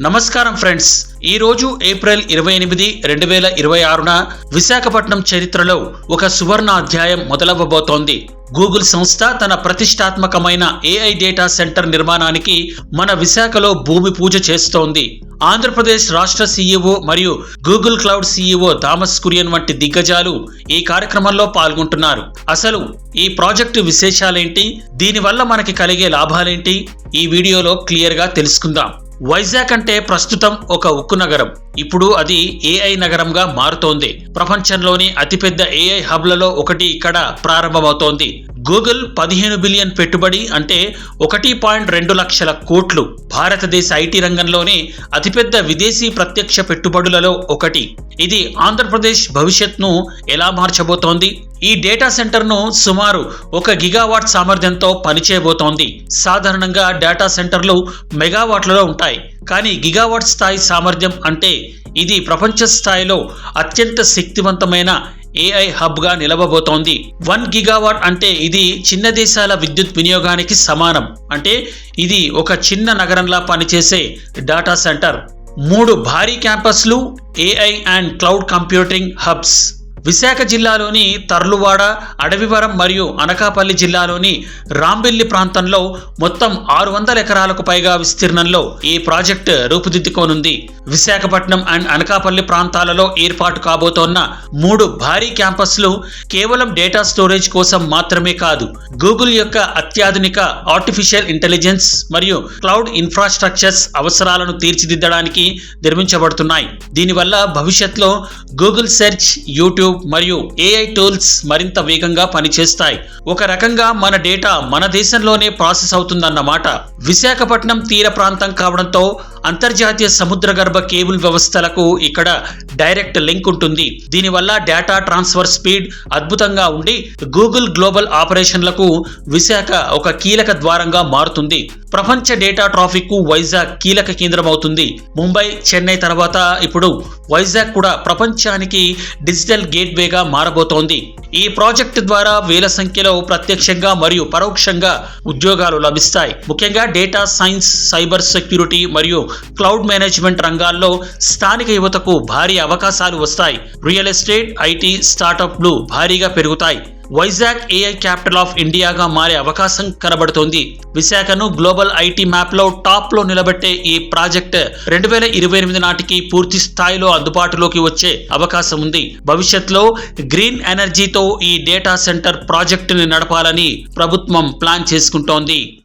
నమస్కారం ఫ్రెండ్స్, ఈ రోజు ఏప్రిల్ 28, 2026న విశాఖపట్నం చరిత్రలో ఒక సువర్ణ అధ్యాయం మొదలవ్వబోతోంది. గూగుల్ సంస్థ తన ప్రతిష్టాత్మకమైన AI డేటా సెంటర్ నిర్మాణానికి మన విశాఖలో భూమి పూజ చేస్తోంది. ఆంధ్రప్రదేశ్ రాష్ట్ర CEO మరియు Google cloud CEO Thomas Kurian వంటి దిగ్గజాలు ఈ కార్యక్రమంలో పాల్గొంటున్నారు. అసలు ఈ ప్రాజెక్టు విశేషాలేంటి, దీనివల్ల మనకి కలిగే లాభాలేంటి, ఈ వీడియోలో క్లియర్గా తెలుసుకుందాం. వైజాగ్ అంటే ప్రస్తుతం ఒక ఉక్కు నగరం. ఇప్పుడు అది AI నగరంగా మారుతోంది. ప్రపంచంలోని అతిపెద్ద AI హబ్లలో ఒకటి ఇక్కడ ప్రారంభమవుతోంది. గూగుల్ 15 బిలియన్ పెట్టుబడి అంటే 1.2 లక్షల కోట్లు. భారతదేశ IT రంగంలోనే అతిపెద్ద విదేశీ ప్రత్యక్ష పెట్టుబడులలో ఒకటి. ఇది ఆంధ్రప్రదేశ్ భవిష్యత్ను ఎలా మార్చబోతోంది? ఈ డేటా సెంటర్ను సుమారు 1 గిగావాట్ సామర్థ్యంతో పనిచేయబోతోంది. సాధారణంగా డేటా సెంటర్లు మెగావాట్లలో ఉంటాయి, కానీ గిగావాట్ స్థాయి సామర్థ్యం అంటే ఇది ప్రపంచ స్థాయిలో అత్యంత శక్తివంతమైన AI హబ్ గా నిలవబోతోంది. 1 గిగావాట్ అంటే ఇది చిన్న దేశాల విద్యుత్ వినియోగానికి సమానం. అంటే ఇది ఒక చిన్న నగరంలా పనిచేసే డేటా సెంటర్. 3 భారీ క్యాంపస్లు, AI and cloud computing hubs. Visakha జిల్లాలోని తర్లువాడ, అడవివరం మరియు అనకాపల్లి జిల్లాలోని రాంబిల్లి ప్రాంతంలో మొత్తం 600 ఎకరాలకు పైగా విస్తీర్ణంలో ఈ ప్రాజెక్ట్ రూపుదిద్దుకోనుంది. విశాఖపట్నం అండ్ అనకాపల్లి ప్రాంతాలలో ఏర్పాటు కాబోతోన్న 3 భారీ క్యాంపస్లు కేవలం డేటా స్టోరేజ్ కోసం మాత్రమే కాదు, గూగుల్ యొక్క అత్యాధునిక ఆర్టిఫిషియల్ ఇంటెలిజెన్స్ మరియు క్లౌడ్ ఇన్ఫ్రాస్ట్రక్చర్స్ అవసరాలను తీర్చిదిద్దడానికి నిర్మించబడుతున్నాయి. దీనివల్ల భవిష్యత్తులో గూగుల్ సెర్చ్, యూట్యూబ్ మరియు AI టూల్స్ మరింత వేగంగా పనిచేస్తాయి. ఒక రకంగా మన డేటా మన దేశంలోనే ప్రాసెస్ అవుతుందన్నమాట. విశాఖపట్నం తీర ప్రాంతం కావడంతో అంతర్జాతీయ సముద్ర గర్భ కేబుల్ వ్యవస్థలకు ఇక్కడ డైరెక్ట్ లింక్ ఉంటుంది. దీనివల్ల డేటా ట్రాన్స్ఫర్ స్పీడ్ అద్భుతంగా ఉండి గూగుల్ గ్లోబల్ ఆపరేషన్లకు విశాఖ ఒక కీలక ద్వారంగా మారుతుంది. ప్రపంచ డేటా ట్రాఫిక్ కు వైజాగ్ కీలక కేంద్రం అవుతుంది. ముంబై, చెన్నై తర్వాత ఇప్పుడు వైజాగ్ కూడా ప్రపంచానికి డిజిటల్ గేట్వేగా మారబోతోంది. ఈ ప్రాజెక్టు ద్వారా వేల సంఖ్యలో ప్రత్యక్షంగా మరియు పరోక్షంగా ఉద్యోగాలు లభిస్తాయి. ముఖ్యంగా డేటా సైన్స్, సైబర్ సెక్యూరిటీ మరియు క్లౌడ్ మేనేజ్మెంట్ రంగాల్లో స్థానిక యువతకు భారీ అవకాశాలు వస్తాయి. రియల్ ఎస్టేట్, IT స్టార్టప్లు భారీగా పెరుగుతాయి. వైజాగ్ AI క్యాపిటల్ ఆఫ్ ఇండియాగా మారే అవకాశం కనబడుతోంది. విశాఖను గ్లోబల్ IT మ్యాప్ లో టాప్ లో నిలబెట్టే ఈ ప్రాజెక్ట్ 2028 నాటికి పూర్తి స్థాయిలో అందుబాటులోకి వచ్చే అవకాశం ఉంది. భవిష్యత్తులో గ్రీన్ ఎనర్జీతో ఈ డేటా సెంటర్ ప్రాజెక్టుని నడపాలని ప్రభుత్వం ప్లాన్ చేసుకుంటోంది.